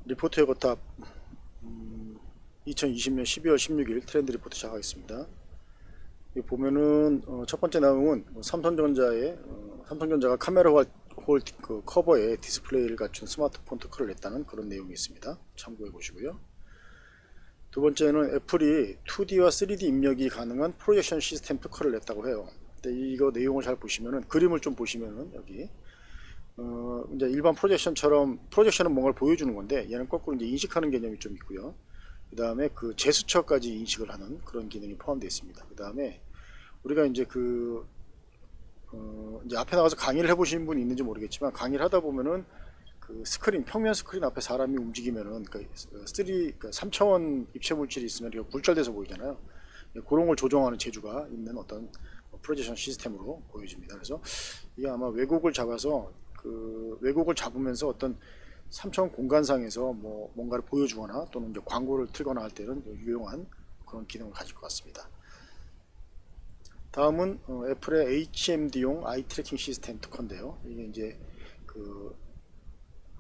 리포트의 거탑 2020년 12월 16일 트렌드 리포트 시작하겠습니다. 여기 보면은 첫 번째 내용은 삼성전자가 카메라 그 커버에 디스플레이를 갖춘 스마트폰 특허를 냈다는 그런 내용이 있습니다. 참고해 보시고요. 두 번째는 애플이 2D와 3D 입력이 가능한 프로젝션 시스템 특허를 냈다고 해요. 근데 이거 내용을 잘 보시면은, 그림을 좀 보시면은 여기 이제 일반 프로젝션은 뭔가를 보여주는 건데, 얘는 거꾸로 이제 인식하는 개념이 좀 있고요. 그 다음에 그 제스처까지 인식을 하는 그런 기능이 포함되어 있습니다. 그 다음에 우리가 이제 이제 앞에 나가서 강의를 해보신 분이 있는지 모르겠지만, 강의를 하다 보면은 그 스크린, 평면 스크린 앞에 사람이 움직이면은 그 3차원 입체 물질이 있으면 이게 굴절돼서 보이잖아요. 그런 걸 조정하는 재주가 있는 어떤 프로젝션 시스템으로 보여집니다. 그래서 이게 아마 왜곡을 잡으면서 어떤 3차원 공간상에서 뭔가를 보여주거나 또는 이제 광고를 틀거나 할 때는 유용한 그런 기능을 가질 것 같습니다. 다음은 애플의 HMD용 아이 트래킹 시스템 특허인데요. 이게 이제 그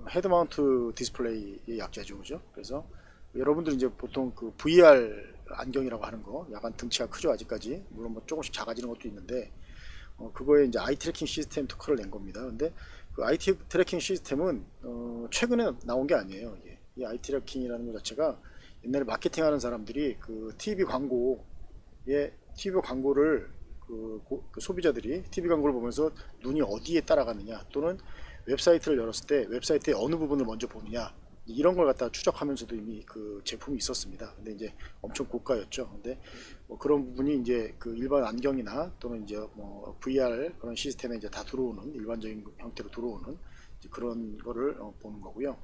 헤드 마운트 디스플레이의 약자죠, 그죠? 그래서 여러분들 이제 보통 그 VR 안경이라고 하는 거, 약간 등치가 크죠, 아직까지. 물론 뭐 조금씩 작아지는 것도 있는데, 그거에 이제 아이 트래킹 시스템 특허를 낸 겁니다. 근데 그 아이 트래킹 시스템은 최근에 나온 게 아니에요. 이게. 이 아이 트래킹이라는 것 자체가 옛날에 마케팅하는 사람들이 그 TV 광고를 그 소비자들이 TV 광고를 보면서 눈이 어디에 따라가느냐, 또는 웹사이트를 열었을 때 웹사이트의 어느 부분을 먼저 보느냐, 이런 걸 갖다 추적하면서도 이미 그 제품이 있었습니다. 근데 이제 엄청 고가였죠. 근데 뭐 그런 부분이 이제 그 일반 안경이나 또는 이제 뭐 VR 그런 시스템에 이제 다 들어오는, 일반적인 형태로 들어오는 그런 거를 보는 거고요.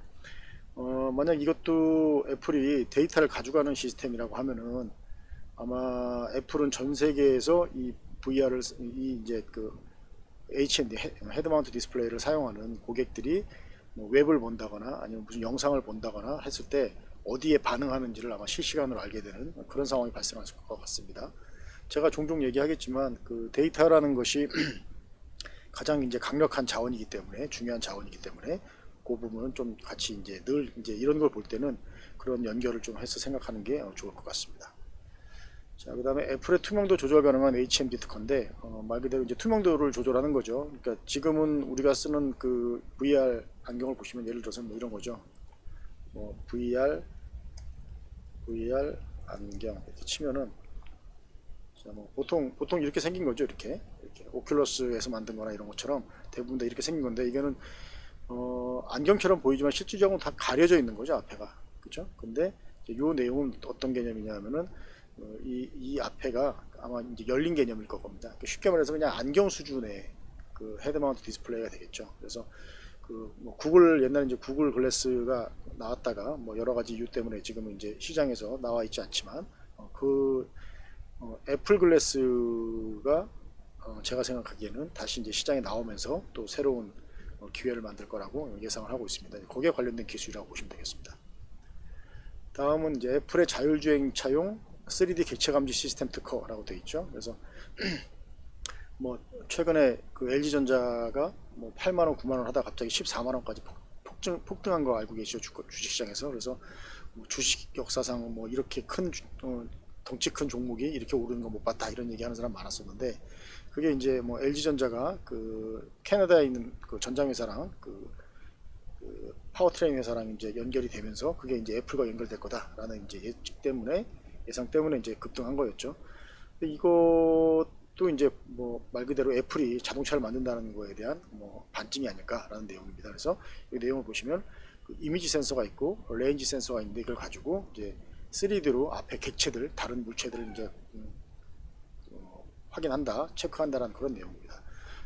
만약 이것도 애플이 데이터를 가져가는 시스템이라고 하면은, 아마 애플은 전 세계에서 이 VR을 이 이제 그 HMD 헤드 마운트 디스플레이를 사용하는 고객들이 뭐 웹을 본다거나 아니면 무슨 영상을 본다거나 했을 때 어디에 반응하는지를 아마 실시간으로 알게 되는 그런 상황이 발생할 것 같습니다. 제가 종종 얘기하겠지만, 그 데이터라는 것이 가장 이제 강력한 자원이기 때문에, 중요한 자원이기 때문에 그 부분은 좀 같이 이제 늘 이제 이런 걸 볼 때는 그런 연결을 좀 해서 생각하는 게 좋을 것 같습니다. 자, 그 다음에 애플의 투명도 조절 가능한 HMD 특허인데, 말 그대로 이제 투명도를 조절하는 거죠. 그러니까 지금은 우리가 쓰는 그 VR 안경을 보시면, 예를 들어서 뭐 이런 거죠. 뭐 VR 안경 이렇게 치면은, 자, 뭐 보통 이렇게 생긴 거죠. 이렇게 오큘러스에서 만든 거나 이런 것처럼 대부분 다 이렇게 생긴 건데, 이거는 안경처럼 보이지만 실질적으로 다 가려져 있는 거죠, 앞에가. 그죠? 근데 이 내용은 어떤 개념이냐면은, 이 앞에가 아마 이제 열린 개념일 겁니다. 쉽게 말해서 그냥 안경 수준의 그 헤드 마운트 디스플레이가 되겠죠. 그래서 그뭐 옛날에 이제 구글 글래스가 나왔다가 뭐 여러 가지 이유 때문에 지금은 이제 시장에서 나와 있지 않지만, 애플 글래스가 제가 생각하기에는 다시 이제 시장에 나오면서 또 새로운 기회를 만들 거라고 예상을 하고 있습니다. 거기에 관련된 기술이라고 보시면 되겠습니다. 다음은 이제 애플의 자율주행차용 3D 객체 감지 시스템 특허라고 되어 있죠. 그래서 뭐 최근에 그 LG전자가 뭐 8만 원, 9만 원 하다 갑자기 14만 원까지 폭등한 거 알고 계시죠, 주식시장에서. 그래서 뭐 주식 역사상 뭐 이렇게 큰 덩치 큰 종목이 이렇게 오르는 거 못 봤다, 이런 얘기하는 사람 많았었는데, 그게 이제 뭐 LG전자가 그 캐나다에 있는 그 전장회사랑 그 파워트레인 회사랑 이제 연결이 되면서, 그게 이제 애플과 연결될 거다라는 이제 예상 때문에 이제 급등한 거였죠. 근데 이것도 이제 뭐 말 그대로 애플이 자동차를 만든다는 거에 대한 뭐 반증이 아닐까라는 내용입니다. 그래서 이 내용을 보시면 그 이미지 센서가 있고 레인지 센서가 있는데, 이걸 가지고 이제 3D로 앞에 객체들, 다른 물체들을 이제 확인한다, 체크한다라는 그런 내용입니다.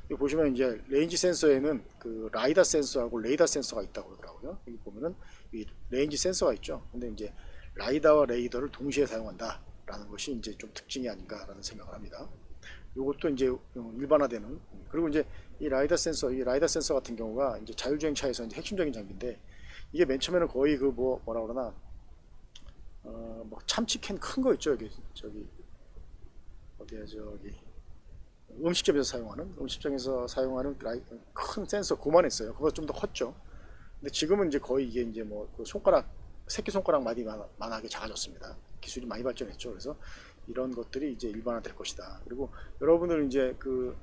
여기 보시면 이제 레인지 센서에는 그 라이다 센서하고 레이더 센서가 있다고 그러더라고요. 여기 보면은 이 레인지 센서가 있죠. 근데 이제 라이다와 레이더를 동시에 사용한다라는 것이 이제 좀 특징이 아닌가라는 생각을 합니다. 이것도 이제 일반화되는, 그리고 이제 이 라이다 센서 같은 경우가 이제 자율주행차에서 이제 핵심적인 장비인데, 이게 맨 처음에는 거의 그 뭐라 그러나 뭐 참치캔 큰 거 있죠. 여기 저기 어디야, 저기 음식점에서 사용하는 큰 센서, 그만했어요. 그거 좀 더 컸죠. 근데 지금은 이제 거의 이게 이제 뭐 그 손가락 새끼 손가락 만하게 작아졌습니다. 기술이 많이 발전했죠. 그래서 이런 것들이 이제 일반화될 것이다. 그리고 여러분들 이제 그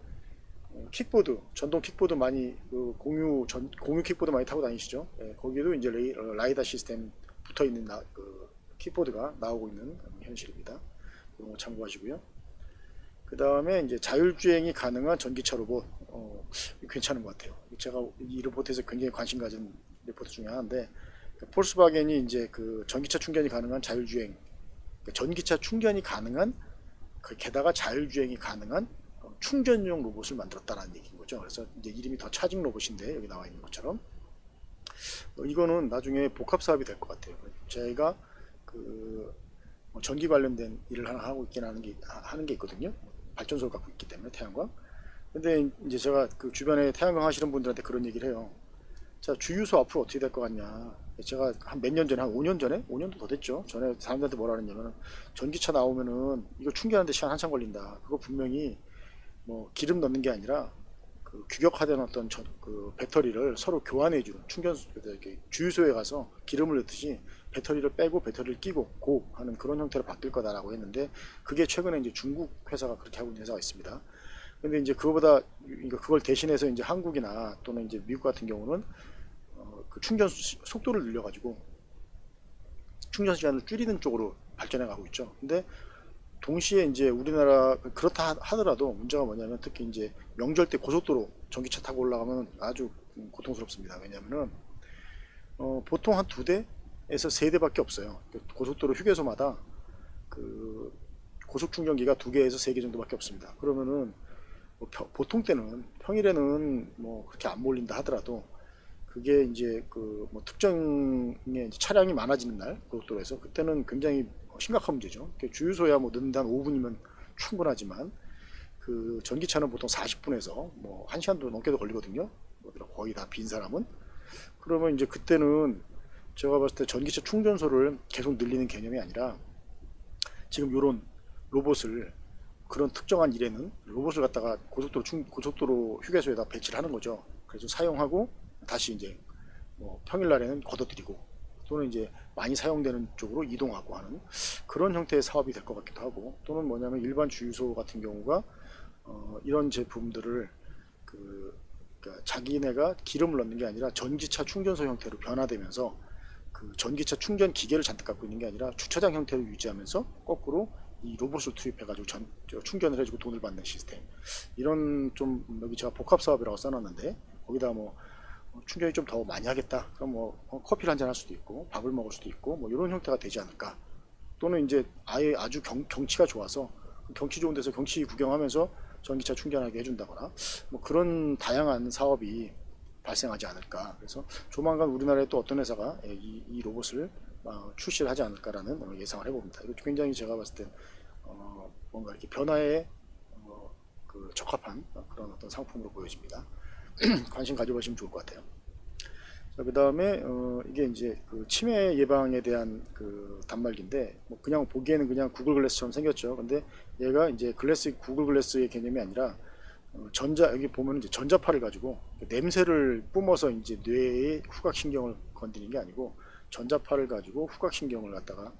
킥보드, 전동 킥보드 많이 그 공유 킥보드 많이 타고 다니시죠? 예, 거기에도 이제 라이다 시스템 붙어 있는 그 킥보드가 나오고 있는 현실입니다. 이런 거 참고하시고요. 그 다음에 이제 자율주행이 가능한 전기차 로봇, 괜찮은 것 같아요. 제가 이 로봇에서 굉장히 관심 가진 리포트 중에 하나인데, 그 폴스바겐이 이제 그 전기차 충전이 가능한 자율주행, 그러니까 전기차 충전이 가능한, 게다가 자율주행이 가능한 충전용 로봇을 만들었다는 얘기인 거죠. 그래서 이제 이름이 더 차징 로봇인데 여기 나와 있는 것처럼 이거는 나중에 복합 사업이 될 것 같아요. 제가 그 전기 관련된 일을 하나 하고 있긴 하는 게 있거든요. 발전소를 갖고 있기 때문에 태양광. 근데 이제 제가 그 주변에 태양광 하시는 분들한테 그런 얘기를 해요. 자, 주유소 앞으로 어떻게 될 것 같냐. 제가 한 몇 년 전에, 한 5년 전에, 5년도 더 됐죠. 전에 사람들한테 뭐라 그랬냐면, 전기차 나오면은 이거 충전하는데 시간 한참 걸린다. 그거 분명히 뭐 기름 넣는 게 아니라 그 규격화된 어떤 그 배터리를 서로 교환해주는 주유소에 가서 기름을 넣듯이 배터리를 빼고 배터리를 끼고 고 하는 그런 형태로 바뀔 거다라고 했는데, 그게 최근에 이제 중국 회사가 그렇게 하고 있는 회사가 있습니다. 근데 이제 그거보다 그걸 대신해서 이제 한국이나 또는 이제 미국 같은 경우는 그 충전 속도를 늘려가지고 충전 시간을 줄이는 쪽으로 발전해 가고 있죠. 근데 동시에 이제 우리나라 그렇다 하더라도 문제가 뭐냐면, 특히 이제 명절 때 고속도로 전기차 타고 올라가면 아주 고통스럽습니다. 왜냐면은 보통 한 2대에서 3대밖에 없어요. 고속도로 휴게소마다 그 고속 충전기가 2개에서 3개 정도밖에 없습니다. 그러면은 뭐 보통 때는 평일에는 뭐 그렇게 안 몰린다 하더라도, 그게 이제 그 뭐 특정의 차량이 많아지는 날 고속도로에서 그때는 굉장히 심각한 문제죠. 주유소야 뭐 넣는데 한 5분이면 충분하지만, 그 전기차는 보통 40분에서 뭐 1시간도 넘게도 걸리거든요. 거의 다 빈 사람은. 그러면 이제 그때는 제가 봤을 때 전기차 충전소를 계속 늘리는 개념이 아니라, 지금 요런 로봇을 그런 특정한 일에는 로봇을 갖다가 고속도로 휴게소에다 배치를 하는 거죠. 그래서 사용하고 다시 이제 뭐 평일날에는 걷어들이고, 또는 이제 많이 사용되는 쪽으로 이동하고 하는 그런 형태의 사업이 될 것 같기도 하고, 또는 뭐냐면 일반 주유소 같은 경우가 이런 제품들을 그러니까 자기네가 기름을 넣는 게 아니라 전기차 충전소 형태로 변화되면서, 그 전기차 충전 기계를 잔뜩 갖고 있는 게 아니라 주차장 형태로 유지하면서 거꾸로 이 로봇을 투입해가지고 충전을 해주고 돈을 받는 시스템. 이런 좀 여기 제가 복합 사업이라고 써놨는데, 거기다 뭐 충전이 좀 더 많이 하겠다. 그럼 뭐 커피를 한잔 할 수도 있고 밥을 먹을 수도 있고 뭐 이런 형태가 되지 않을까. 또는 이제 아예 아주 경치가 좋아서 경치 좋은 데서 경치 구경하면서 전기차 충전하게 해준다거나, 뭐 그런 다양한 사업이 발생하지 않을까. 그래서 조만간 우리나라에 또 어떤 회사가 이 로봇을 출시를 하지 않을까라는 예상을 해봅니다. 이거 굉장히 제가 봤을 땐 뭔가 이렇게 변화에 그 적합한 그런 어떤 상품으로 보여집니다. 관심 가져보시면 좋을 것 같아요. 그 다음에 이게 이제 그 치매 예방에 대한 그 단말기인데, 뭐 그냥 보기에는 그냥 구글 글래스처럼 생겼죠. 근데 얘가 이제 구글 글래스의 개념이 아니라 여기 보면 이제 전자파를 가지고 냄새를 뿜어서 이제 뇌의 후각신경을 건드리는 게 아니고, 전자파를 가지고 후각신경을 갖다가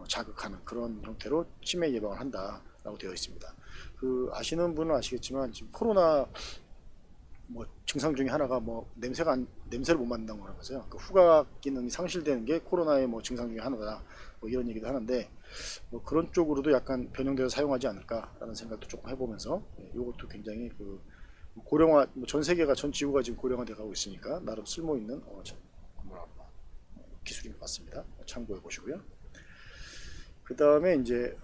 자극하는 그런 형태로 치매 예방을 한다라고 되어 있습니다. 그 아시는 분은 아시겠지만, 지금 코로나 뭐 증상 중에 하나가 뭐 냄새를 못 맡는다고 하면서요. 그 후각 기능이 상실되는 게 코로나의 뭐 증상 중에 하나다. 뭐 이런 얘기도 하는데, 뭐 그런 쪽으로도 약간 변형돼서 사용하지 않을까라는 생각도 조금 해보면서, 이것도 굉장히 그 고령화, 전 세계가 전 지구가 지금 고령화돼 가고 있으니까 나름 쓸모 있는 기술인 것 같습니다. 참고해 보시고요. 그 다음에 이제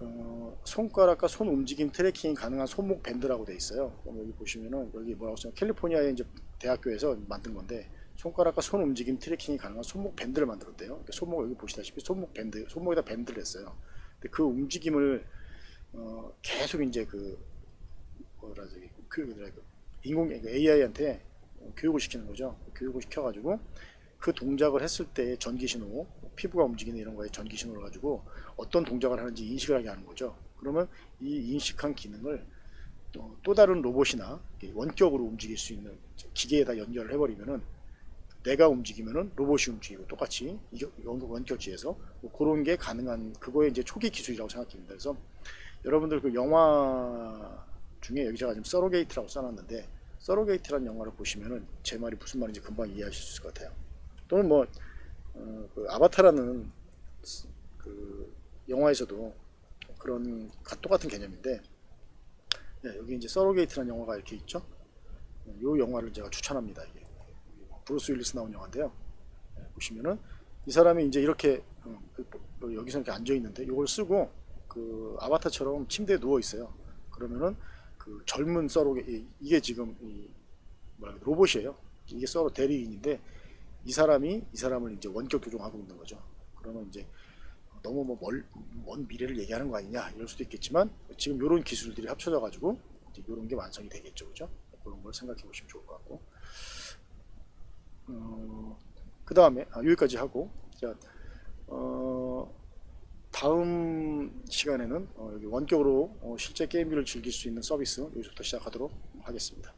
손가락과 손 움직임 트래킹이 가능한 손목 밴드라고 되어 있어요. 여기 보시면은 여기 뭐라고 써요? 캘리포니아의 이제 대학교에서 만든 건데, 손가락과 손 움직임 트래킹이 가능한 손목 밴드를 만들었대요. 손목 여기 보시다시피 손목 밴드, 손목에다 밴드를 했어요. 근데 그 움직임을 계속 이제 그 뭐라 저기 AI한테 교육을 시키는 거죠. 교육을 시켜가지고 그 동작을 했을 때 전기 신호, 피부가 움직이는 이런 거에 전기 신호를 가지고 어떤 동작을 하는지 인식을 하게 하는 거죠. 그러면 이 인식한 기능을 또 다른 로봇이나 원격으로 움직일 수 있는 기계에다 연결을 해버리면은 내가 움직이면은 로봇이 움직이고 똑같이 원격지에서 뭐 그런 게 가능한 그거의 이제 초기 기술이라고 생각합니다. 그래서 여러분들 그 영화 중에 여기 제가 지금 서로게이트라고 써놨는데 서로게이트라는 영화를 보시면은 제 말이 무슨 말인지 금방 이해하실 수 있을 것 같아요. 또는 뭐 그 아바타라는 그 영화에서도 그런 똑같은 개념인데 네, 여기 이제 서로게이트라는 영화가 이렇게 있죠. 이 영화를 제가 추천합니다. 이게 브루스 윌리스 나온 영화인데요. 네, 보시면은 이 사람이 이제 이렇게 여기서 이렇게 앉아 있는데 이걸 쓰고 그 아바타처럼 침대에 누워 있어요. 그러면은 그 젊은 서로게 이게 지금 뭐라 로봇이에요. 이게 서로 대리인인데 이 사람이 이 사람을 이제 원격 조종하고 있는 거죠. 그러면 이제 너무 먼 미래를 얘기하는 거 아니냐 이럴 수도 있겠지만 지금 이런 기술들이 합쳐져 가지고 이런 게 완성이 되겠죠, 그죠? 그런 걸 생각해 보시면 좋을 것 같고 그 다음에 여기까지 하고 자, 다음 시간에는 여기 원격으로 실제 게임기를 즐길 수 있는 서비스 여기서부터 시작하도록 하겠습니다.